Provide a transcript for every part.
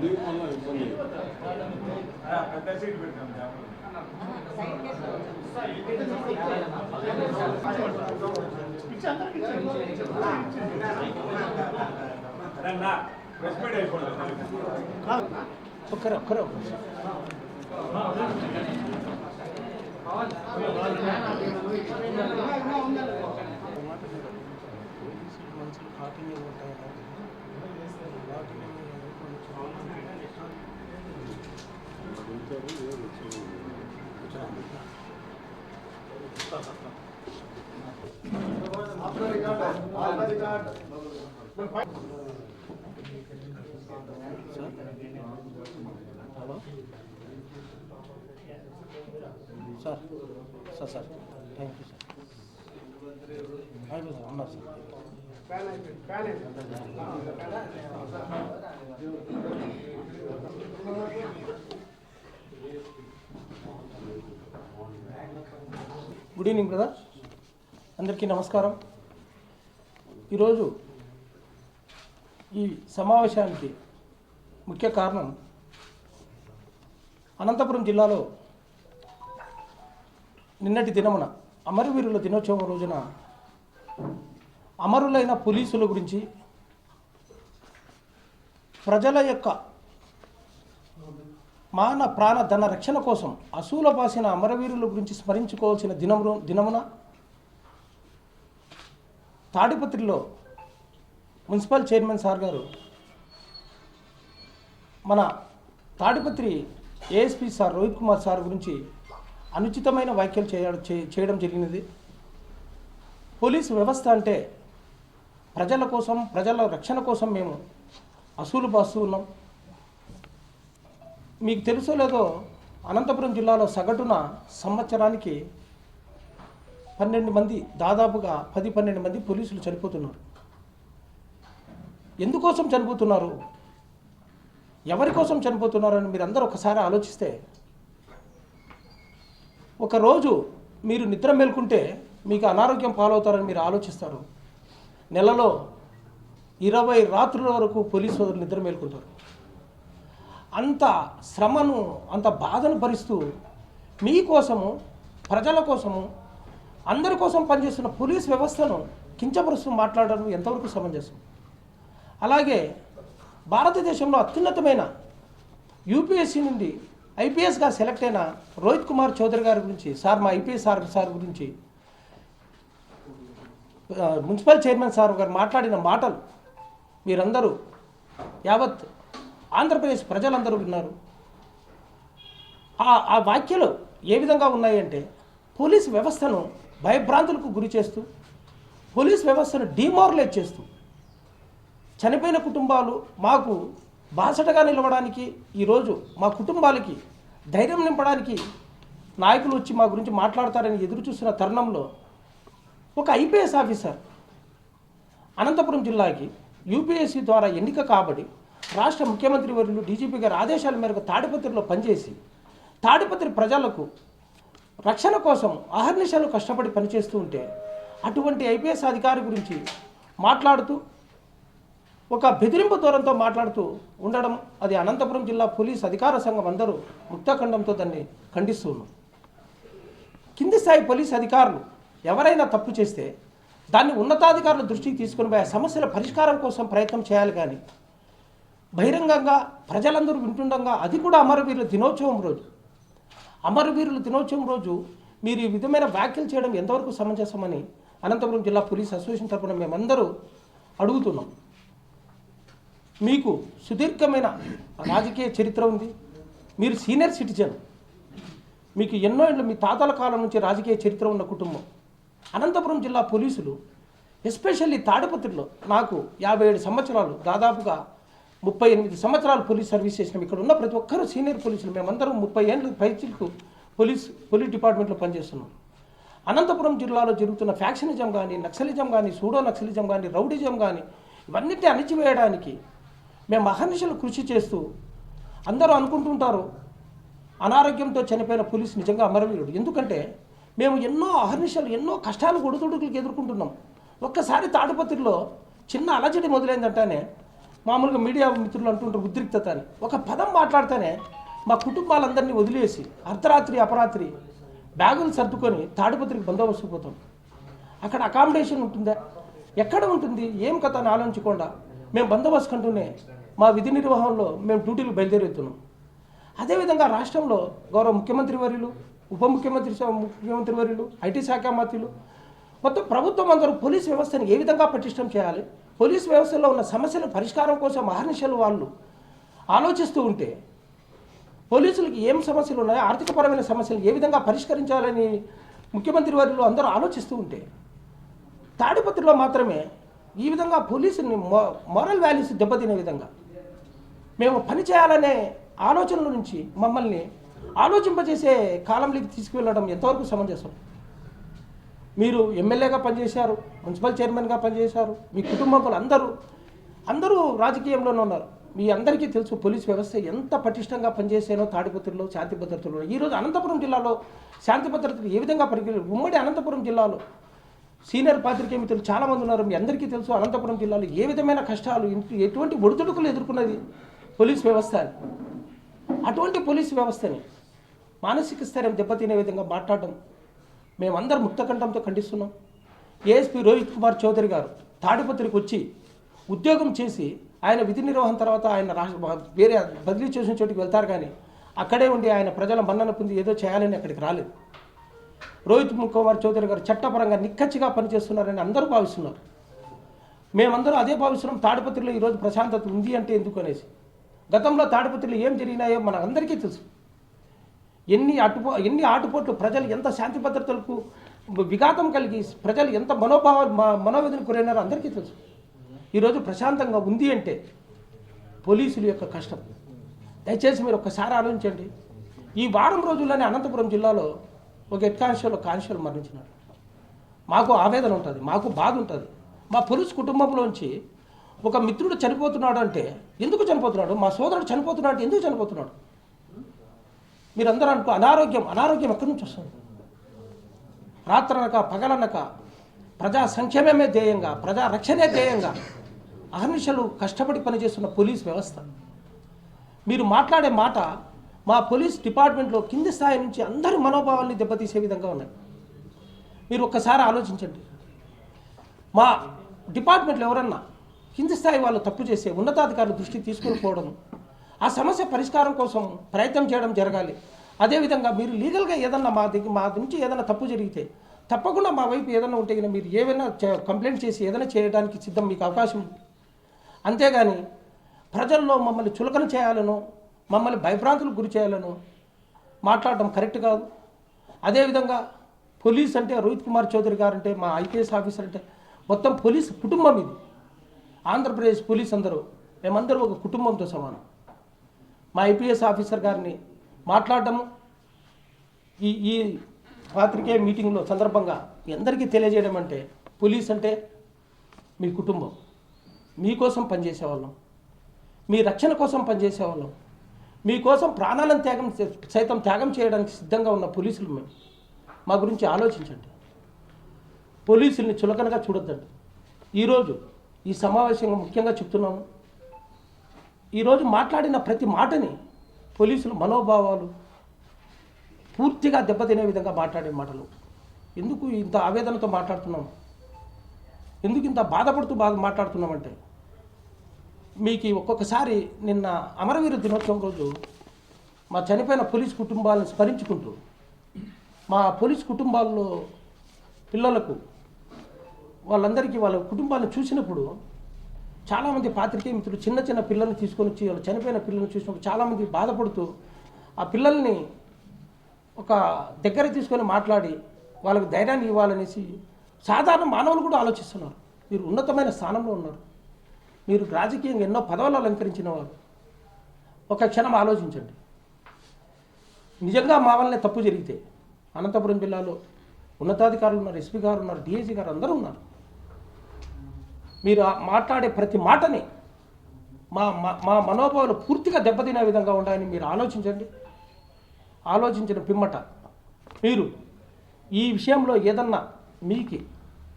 Hello sir sir sir thank you sir అయిపోయింది ఉన్నారు sir good evening brother, అందరికీ నమస్కారం. ఈరోజు ఈ సమావేశానికి ముఖ్య కారణం అనంతపురం జిల్లాలో నిన్నటి దినమున అమరవీరుల దినోత్సవం రోజున అమరులైన పోలీసుల గురించి, ప్రజల యొక్క మాన ప్రాణ ధన రక్షణ కోసం అసూల బాసిన అమరవీరుల గురించి స్మరించుకోవాల్సిన దినమున తాడిపత్రిలో మున్సిపల్ చైర్మన్ సార్ గారు మన Tadipatri ASP sir Rohit Kumar sir గురించి అనుచితమైన వ్యాఖ్యలు చేయడం జరిగినది. పోలీసు వ్యవస్థ అంటే ప్రజల కోసం, ప్రజల రక్షణ కోసం మేము అసూలు బాస్తూ ఉన్నాం. మీకు తెలుసో లేదో, అనంతపురం జిల్లాలో సగటున సంవత్సరానికి 12 మంది, దాదాపుగా 10-12 మంది పోలీసులు చనిపోతున్నారు. ఎందుకోసం చనిపోతున్నారు, ఎవరి కోసం చనిపోతున్నారని మీరు అందరూ ఒకసారి ఆలోచిస్తే, ఒకరోజు మీరు నిద్ర మేల్కుంటే మీకు అనారోగ్యం పాలవుతారని మీరు ఆలోచిస్తారు. నెలలో 20 రాత్రుల వరకు పోలీసు సోదరులు నిద్ర మేల్కుంటారు. అంత శ్రమను, అంత బాధను భరిస్తూ మీకోసము, ప్రజల కోసము, అందరి కోసం పనిచేస్తున్న పోలీస్ వ్యవస్థను కించపరుస్తూ మాట్లాడడం ఎంతవరకు సమంజసం? అలాగే భారతదేశంలో అత్యున్నతమైన యూపీఎస్సీ నుండి ఐపీఎస్గా సెలెక్ట్ అయిన రోహిత్ కుమార్ చౌదరి గారి గురించి సార్, మా ఐపీఎస్ సార్ గురించి మున్సిపల్ చైర్మన్ సార్ గారు మాట్లాడిన మాటలు మీరందరూ, యావత్ ఆంధ్రప్రదేశ్ ప్రజలందరూ విన్నారు. ఆ వ్యాఖ్యలు ఏ విధంగా ఉన్నాయంటే, పోలీస్ వ్యవస్థను భయభ్రాంతులకు గురి చేస్తూ, పోలీస్ వ్యవస్థను డిమారలైజ్ చేస్తూ, చనిపోయిన కుటుంబాలు మాకు బాసటగా నిలవడానికి, ఈరోజు మా కుటుంబాలకి ధైర్యం నింపడానికి నాయకులు వచ్చి మా గురించి మాట్లాడతారని ఎదురు చూస్తున్న తరుణంలో ఒక ఐపీఎస్ ఆఫీసర్ అనంతపురం జిల్లాకి యూపీఎస్సీ ద్వారా ఎన్నిక కాబడి రాష్ట్ర ముఖ్యమంత్రి వర్యులు డీజీపీ గారి ఆదేశాల మేరకు తాడిపత్రిలో పనిచేసి తాడిపత్రి ప్రజలకు రక్షణ కోసం అహర్నిశలు కష్టపడి పనిచేస్తూ ఉంటే, అటువంటి ఐపీఎస్ అధికారి గురించి మాట్లాడుతూ ఒక బెదిరింపు ధోరణితో మాట్లాడుతూ ఉండడం, అది అనంతపురం జిల్లా పోలీస్ అధికార సంఘం అందరూ ముక్తఖండంతో దాన్ని ఖండిస్తూ ఉన్నాం. కింది స్థాయి పోలీస్ అధికారులు ఎవరైనా తప్పు చేస్తే దాన్ని ఉన్నతాధికారుల దృష్టికి తీసుకుని పోయి సమస్యల పరిష్కారం కోసం ప్రయత్నం చేయాలి. కానీ బహిరంగంగా ప్రజలందరూ వింటుండగా, అది కూడా అమరవీరుల దినోత్సవం రోజు, అమరవీరుల దినోత్సవం రోజు మీరు ఈ విధమైన వ్యాఖ్యలు చేయడం ఎంతవరకు సమంజసమని అనంతపురం జిల్లా పోలీస్ అసోసియేషన్ తరఫున మేమందరూ అడుగుతున్నాం. మీకు సుదీర్ఘమైన రాజకీయ చరిత్ర ఉంది, మీరు సీనియర్ సిటిజన్, మీకు ఎన్నో ఏళ్ళు మీ తాతల కాలం నుంచి రాజకీయ చరిత్ర ఉన్న కుటుంబం. అనంతపురం జిల్లా పోలీసులు, ఎస్పెషల్లీ తాడిపత్రిలో నాకు 57 సంవత్సరాలు, దాదాపుగా 38 సంవత్సరాలు పోలీస్ సర్వీస్ చేసినాం. ఇక్కడ ఉన్న ప్రతి ఒక్కరూ సీనియర్ పోలీసులు. మేమందరం 30 ఏళ్ళు పైచిలకు పోలీస్ డిపార్ట్మెంట్లో పనిచేస్తున్నాం. అనంతపురం జిల్లాలో జరుగుతున్న ఫ్యాక్షనిజం కానీ, నక్సలిజం కానీ, సూడో నక్సలిజం కానీ, రౌడిజం కానీ, ఇవన్నిటిని అణిచివేయడానికి మేము అహర్నిశలు కృషి చేస్తూ, అందరూ అనుకుంటుంటారు అనారోగ్యంతో చనిపోయిన పోలీసు నిజంగా అమరవీరుడు. ఎందుకంటే మేము ఎన్నో అహర్నిశలు, ఎన్నో కష్టాలు, ఒడిదుడుకులకు ఎదుర్కొంటున్నాం. ఒక్కసారి తాడిపత్రిలో చిన్న అలజడి మొదలైందంటేనే మామూలుగా మీడియా మిత్రులు అంటుంటారు ఉద్రిక్తత అని. ఒక పదం మాట్లాడితేనే మా కుటుంబాలందరినీ వదిలేసి అర్ధరాత్రి అపరాత్రి బ్యాగులు సర్దుకొని తాడిపత్రికి బందోబస్తు పోతాం. అక్కడ అకామిడేషన్ ఉంటుందా? ఎక్కడ ఉంటుంది? ఏం కథ అని ఆలోచించకుండా మేము బందోబస్తు కంటూనే మా విధి నిర్వహణలో మేము డ్యూటీలు బయలుదేరుతున్నాం. అదేవిధంగా రాష్ట్రంలో గౌరవ ముఖ్యమంత్రి వర్యులు, ఉప ముఖ్యమంత్రి వర్యులు, ఐటీ శాఖ మంత్రులు, మొత్తం ప్రభుత్వం అందరూ పోలీస్ వ్యవస్థను ఏ విధంగా పటిష్టం చేయాలి, పోలీస్ వ్యవస్థలో ఉన్న సమస్యల పరిష్కారం కోసం అహర్నిశలు వాళ్ళు ఆలోచిస్తూ ఉంటే, పోలీసులకు ఏం సమస్యలు ఉన్నాయో, ఆర్థికపరమైన సమస్యలు ఏ విధంగా పరిష్కరించాలని ముఖ్యమంత్రి వర్యులు అందరూ ఆలోచిస్తూ ఉంటే, తాడిపత్రిలో మాత్రమే ఈ విధంగా పోలీసుని మోరల్ వాల్యూస్ దెబ్బతినే విధంగా మేము పని చేయాలనే ఆలోచనల నుంచి మమ్మల్ని ఆలోచింపజేసే కాలంలోకి తీసుకువెళ్ళడం ఎంతవరకు సమంజసం? మీరు ఎమ్మెల్యేగా పనిచేశారు, మున్సిపల్ చైర్మన్గా పనిచేశారు, మీ కుటుంబంలో అందరూ రాజకీయంలోనే ఉన్నారు. మీ అందరికీ తెలుసు పోలీస్ వ్యవస్థ ఎంత పటిష్టంగా పనిచేసానో తాడిపత్రిలో, శాంతి భద్రతలో. ఈరోజు అనంతపురం జిల్లాలో శాంతి భద్రతలు ఏ విధంగా ఉమ్మడి అనంతపురం జిల్లాలో సీనియర్ పాత్రికేయ మిత్రులు చాలామంది ఉన్నారు. మీ అందరికీ తెలుసు అనంతపురం జిల్లాలో ఏ విధమైన కష్టాలు, ఎటువంటి ఒడిదుడుకులు ఎదుర్కొన్నది పోలీస్ వ్యవస్థ. అటువంటి పోలీస్ వ్యవస్థని మానసిక స్థైర్యం దెబ్బతినే విధంగా మాట్లాడడం మేమందరం ముక్తకంఠంతో ఖండిస్తున్నాం. ఏఎస్పీ రోహిత్ కుమార్ చౌదరి గారు తాడిపత్రికి వచ్చి ఉద్యోగం చేసి ఆయన విధి నిర్వహణ తర్వాత ఆయన వేరే బదిలీ చేసిన చోటికి వెళ్తారు, కానీ అక్కడే ఉండి ఆయన ప్రజల మన్నన పొంది ఏదో చేయాలని అక్కడికి రాలేదు. రోహిత్ కుమార్ చౌదరి గారు చట్టపరంగా నిక్కచ్చిగా పనిచేస్తున్నారని అందరూ భావిస్తున్నారు. మేమందరూ అదే భావిస్తున్నాం. తాడిపత్రిలో ఈరోజు ప్రశాంతత ఉంది అంటే ఎందుకు అనేసి. గతంలో తాడిపత్రిలో ఏం జరిగినాయో మన అందరికీ తెలుసు. ఎన్ని ఆటుపోట్లు, ప్రజలు ఎంత శాంతి భద్రతలకు విఘాతం కలిగి ప్రజలు ఎంత మనోవేదన గురైనారో అందరికీ తెలుసు. ఈరోజు ప్రశాంతంగా ఉంది అంటే పోలీసుల యొక్క కష్టం. దయచేసి మీరు ఒక్కసారి ఆలోచించండి. ఈ వారం రోజుల్లోనే అనంతపురం జిల్లాలో ఒక హెడ్ కానిస్టేబుల్ మరణించినాడు. మాకు ఆవేదన ఉంటుంది, మాకు బాధ ఉంటుంది. మా పోలీసు కుటుంబంలోంచి ఒక మిత్రుడు చనిపోతున్నాడు అంటే ఎందుకు చనిపోతున్నాడు? మా సోదరుడు చనిపోతున్నాడు అంటే ఎందుకు చనిపోతున్నాడు? మీరందరూ అనారోగ్యం ఎక్కడి నుంచి వస్తుంది? రాత్రనక పగలనక ప్రజా సంక్షేమమే ధ్యేయంగా, ప్రజా రక్షణే ధ్యేయంగా అహర్నిశలు కష్టపడి పనిచేస్తున్న పోలీస్ వ్యవస్థ. మీరు మాట్లాడే మాట మా పోలీస్ డిపార్ట్మెంట్లో కింది స్థాయి నుంచి అందరి మనోభావాల్ని దెబ్బతీసే విధంగా ఉన్నాయి. మీరు ఒక్కసారి ఆలోచించండి. మా డిపార్ట్మెంట్లో ఎవరన్నా కింది స్థాయి వాళ్ళు తప్పు చేసే ఉన్నతాధికారుల దృష్టికి తీసుకొని పోవడం, ఆ సమస్య పరిష్కారం కోసం ప్రయత్నం చేయడం జరగాలి. అదేవిధంగా మీరు లీగల్గా ఏదన్నా మా నుంచి ఏదైనా తప్పు జరిగితే తప్పకుండా మా వైపు ఏదైనా ఉంటే మీరు ఏమైనా కంప్లైంట్ చేసి ఏదైనా చేయడానికి సిద్ధం, మీకు అవకాశం ఉంది. అంతేగాని ప్రజల్లో మమ్మల్ని చులకన చేయాలనో, మమ్మల్ని భయభ్రాంతులకు గురి చేయాలనో మాట్లాడడం కరెక్ట్ కాదు. అదేవిధంగా పోలీస్ అంటే రోహిత్ కుమార్ చౌదరి గారు అంటే, మా ఐపీఎస్ ఆఫీసర్ అంటే మొత్తం పోలీస్ కుటుంబం ఇది. ఆంధ్రప్రదేశ్ పోలీస్ మేమందరూ ఒక కుటుంబంతో సమానం. మా ఐపీఎస్ ఆఫీసర్ గారిని మాట్లాడటము ఈ పాత్రికేయ మీటింగ్లో సందర్భంగా అందరికీ తెలియజేయడం అంటే, పోలీస్ అంటే మీ కుటుంబం, మీకోసం పనిచేసేవాళ్ళం, మీ రక్షణ కోసం పనిచేసేవాళ్ళం, మీకోసం ప్రాణాలను సైతం త్యాగం చేయడానికి సిద్ధంగా ఉన్న పోలీసులు మేము. మా గురించి ఆలోచించండి. పోలీసుల్ని చులకనగా చూడొద్దండి. ఈరోజు ఈ సమావేశంగా ముఖ్యంగా చెప్తున్నాము, ఈరోజు మాట్లాడిన ప్రతి మాటని పోలీసుల మనోభావాలు పూర్తిగా దెబ్బతినే విధంగా మాట్లాడే మాటలు. ఎందుకు ఇంత ఆవేదనతో మాట్లాడుతున్నాం, ఎందుకు ఇంత బాధపడుతూ మాట్లాడుతున్నామంటే, మీకు ఒక్కొక్కసారి నిన్న అమరవీర దినోత్సవం రోజు మా చనిపోయిన పోలీస్ కుటుంబాలను స్మరించుకుంటూ, మా పోలీస్ కుటుంబాల్లో పిల్లలకు వాళ్ళందరికీ వాళ్ళ కుటుంబాలను చూసినప్పుడు చాలామంది పాత్రికేయ మిత్రులు చిన్న పిల్లల్ని తీసుకొని వచ్చి వాళ్ళు చనిపోయిన పిల్లల్ని చూసినప్పుడు చాలామంది బాధపడుతూ ఆ పిల్లల్ని ఒక దగ్గర తీసుకొని మాట్లాడి వాళ్ళకి ధైర్యాన్ని ఇవ్వాలనేసి సాధారణ మానవులు కూడా ఆలోచిస్తున్నారు. మీరు ఉన్నతమైన స్థానంలో ఉన్నారు, మీరు రాజకీయంగా ఎన్నో పదవులు అలంకరించిన వారు. ఒక క్షణం ఆలోచించండి. నిజంగా మా వల్లనే తప్పు జరిగితే అనంతపురం జిల్లాలో ఉన్నతాధికారులు ఉన్నారు, ఎస్పీ గారు ఉన్నారు, డిఐజీ గారు అందరూ ఉన్నారు. మీరు మాట్లాడే ప్రతి మాటని మా మనోభావాలు పూర్తిగా దెబ్బతినే విధంగా ఉండాలని మీరు ఆలోచించండి. ఆలోచించిన పిమ్మట మీరు ఈ విషయంలో ఏదన్నా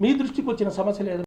మీ దృష్టికి వచ్చిన సమస్యలు ఏదన్నా